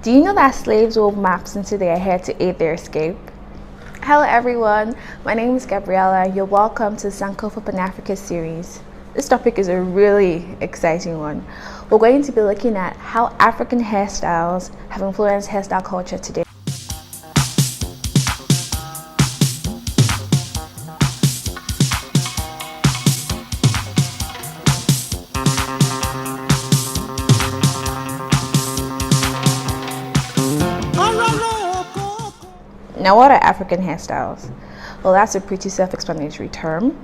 Do you know that slaves wove maps into their hair to aid their escape? Hello everyone, my name is Gabriella and you're welcome to the Sankofa Pan-Africa series. This topic is a really exciting one. We're going to be looking at how African hairstyles have influenced hairstyle culture today. Now, what are African hairstyles? Well, that's a pretty self-explanatory term.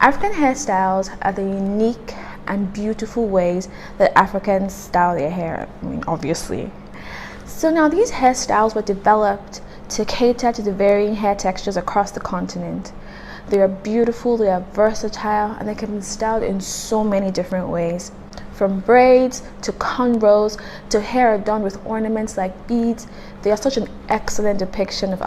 African hairstyles are the unique and beautiful ways that Africans style their hair, obviously. So now these hairstyles were developed to cater to the varying hair textures across the continent. They are beautiful, they are versatile, and they can be styled in so many different ways. From braids to cornrows to hair adorned with ornaments like beads, they are such an excellent depiction of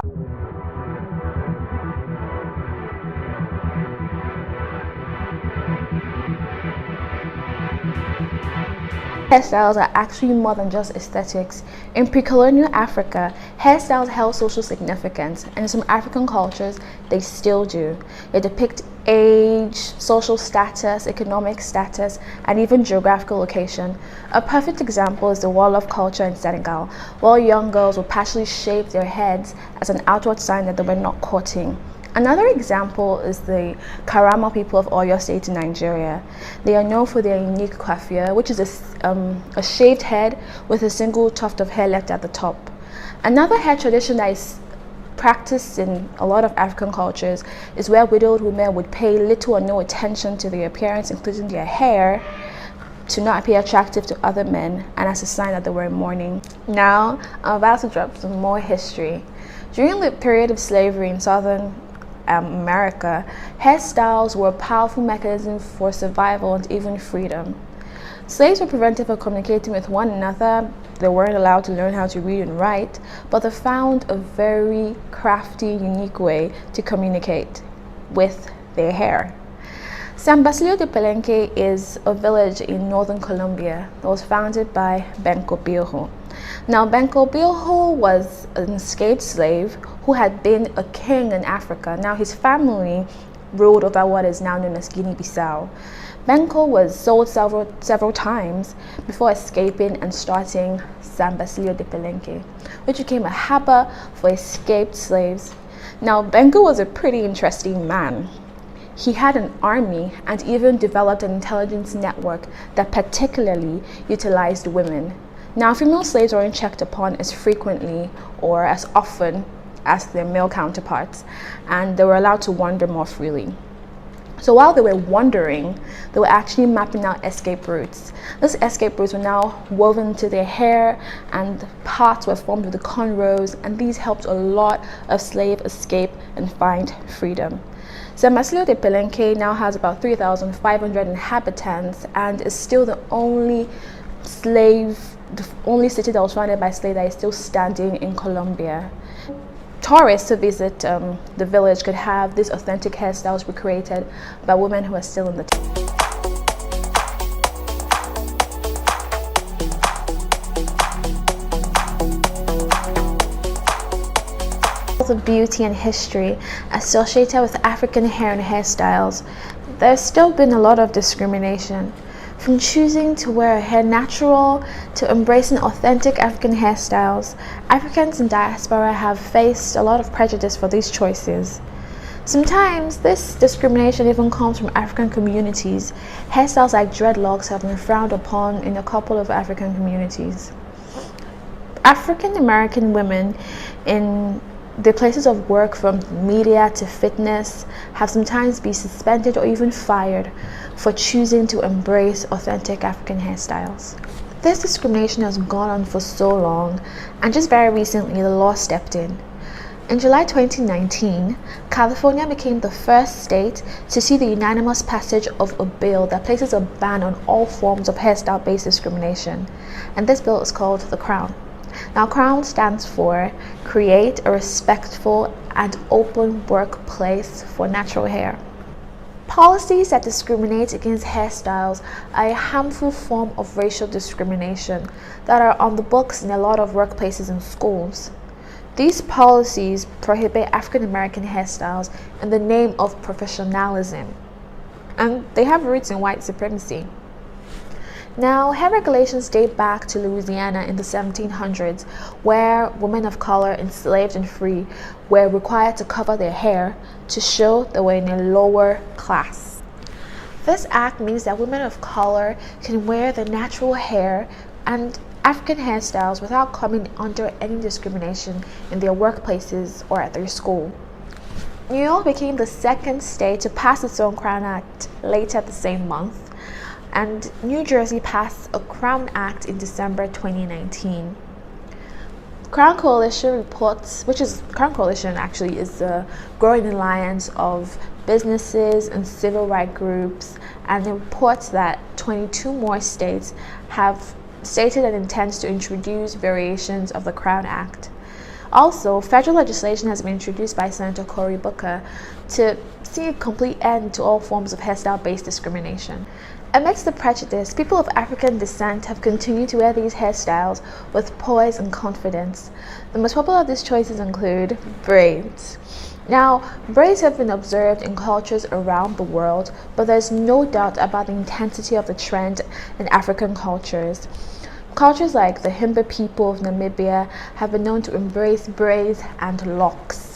hairstyles are actually more than just aesthetics. In pre-colonial Africa, hairstyles held social significance, and in some African cultures, they still do. They depict age, social status, economic status, and even geographical location. A perfect example is the Wolof culture in Senegal, where young girls would partially shave their heads as an outward sign that they were not courting. Another example is the Karama people of Oyo State in Nigeria. They are known for their unique coiffure, which is a shaved head with a single tuft of hair left at the top. Another hair tradition that is practiced in a lot of African cultures is where widowed women would pay little or no attention to their appearance, including their hair, to not appear attractive to other men and as a sign that they were in mourning. Now, I'm about to drop some more history. During the period of slavery in Southern America, hairstyles were a powerful mechanism for survival and even freedom. Slaves were prevented from communicating with one another. They weren't allowed to learn how to read and write, but they found a very crafty, unique way to communicate with their hair. San Basilio de Palenque is a village in northern Colombia that was founded by Benco Piojo. Now, Benco Piojo was an escaped slave who had been a king in Africa. Now, his family ruled over what is now known as Guinea-Bissau. Benco was sold several times before escaping and starting San Basilio de Palenque, which became a harbor for escaped slaves. Now, Benco was a pretty interesting man. He had an army and even developed an intelligence network that particularly utilized women. Now, female slaves weren't checked upon as frequently or as often as their male counterparts, and they were allowed to wander more freely. So while they were wandering, they were actually mapping out escape routes. Those escape routes were now woven into their hair, and parts were formed with the cornrows, and these helped a lot of slaves escape and find freedom. San Basilio de Palenque now has about 3,500 inhabitants and is still the only city that was founded by slaves that is still standing in Colombia. Tourists who visit the village could have these authentic hairstyles recreated by women who are still in the town. Of beauty and history associated with African hair and hairstyles, there's still been a lot of discrimination. From choosing to wear hair natural to embracing authentic African hairstyles, Africans in diaspora have faced a lot of prejudice for these choices. Sometimes this discrimination even comes from African communities. Hairstyles like dreadlocks have been frowned upon in a couple of African communities. African American women in the places of work, from media to fitness, have sometimes been suspended or even fired for choosing to embrace authentic African hairstyles. This discrimination has gone on for so long, and just very recently the law stepped in. In July 2019, California became the first state to see the unanimous passage of a bill that places a ban on all forms of hairstyle-based discrimination, and this bill is called the CROWN. Now, CROWN stands for Create a Respectful and Open Workplace for Natural Hair. Policies that discriminate against hairstyles are a harmful form of racial discrimination that are on the books in a lot of workplaces and schools. These policies prohibit African American hairstyles in the name of professionalism, and they have roots in white supremacy. Now, hair regulations date back to Louisiana in the 1700s, where women of color, enslaved and free, were required to cover their hair to show they were in a lower class. This act means that women of color can wear their natural hair and African hairstyles without coming under any discrimination in their workplaces or at their school. New York became the second state to pass its own Crown Act later the same month, and New Jersey passed a Crown Act in December 2019. Crown Coalition reports, Crown Coalition actually is a growing alliance of businesses and civil rights groups, and it reports that 22 more states have stated an intent to introduce variations of the Crown Act. Also, federal legislation has been introduced by Senator Cory Booker to see a complete end to all forms of hairstyle-based discrimination. Amidst the prejudice, people of African descent have continued to wear these hairstyles with poise and confidence. The most popular of these choices include braids. Now, braids have been observed in cultures around the world, but there's no doubt about the intensity of the trend in African cultures. Cultures like the Himba people of Namibia have been known to embrace braids and locks.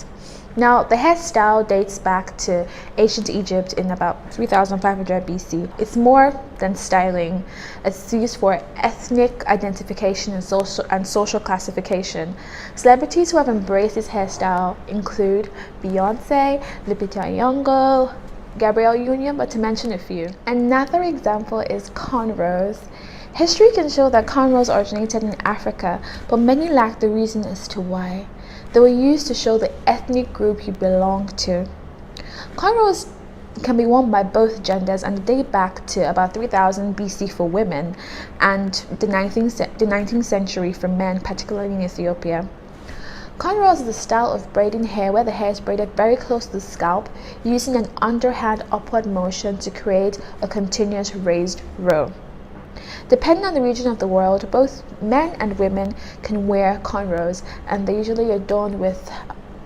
Now, the hairstyle dates back to ancient Egypt in about 3500 BC. It's more than styling. It's used for ethnic identification and social classification. Celebrities who have embraced this hairstyle include Beyonce, Lupita Nyong'o, Gabrielle Union, but to mention a few. Another example is cornrows. History can show that cornrows originated in Africa, but many lack the reason as to why. They were used to show the ethnic group you belong to. Cornrows can be worn by both genders and date back to about 3000 BC for women and the 19th century for men, particularly in Ethiopia. Cornrows is a style of braiding hair where the hair is braided very close to the scalp using an underhand upward motion to create a continuous raised row. Depending on the region of the world, both men and women can wear cornrows, and they're usually adorned with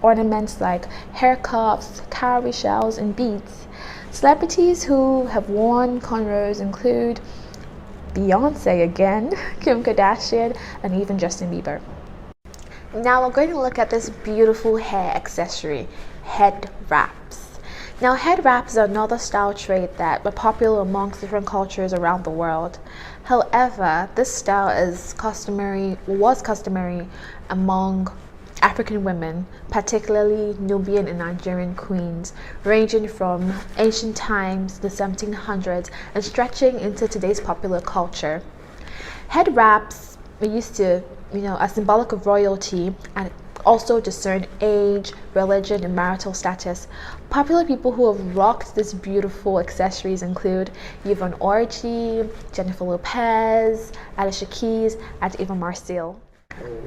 ornaments like hair cuffs, cowrie shells, and beads. Celebrities who have worn cornrows include Beyonce again, Kim Kardashian, and even Justin Bieber. Now we're going to look at this beautiful hair accessory, head wraps. Now, head wraps are another style trait that were popular amongst different cultures around the world. However, this style was customary among African women, particularly Nubian and Nigerian queens, ranging from ancient times, the 1700s, and stretching into today's popular culture. Head wraps were used to, as symbolic of royalty and also discern age, religion, and marital status. Popular people who have rocked these beautiful accessories include Yvonne Orji, Jennifer Lopez, Alicia Keys, and Eva Marcille.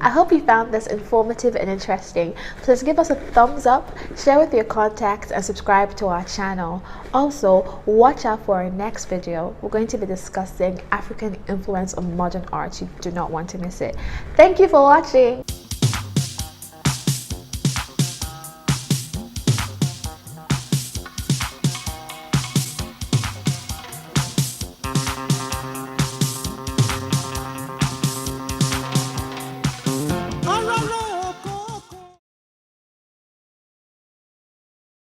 I hope you found this informative and interesting. Please give us a thumbs up, share with your contacts, and subscribe to our channel. Also, watch out for our next video. We're going to be discussing African influence on modern art. You do not want to miss it. Thank you for watching.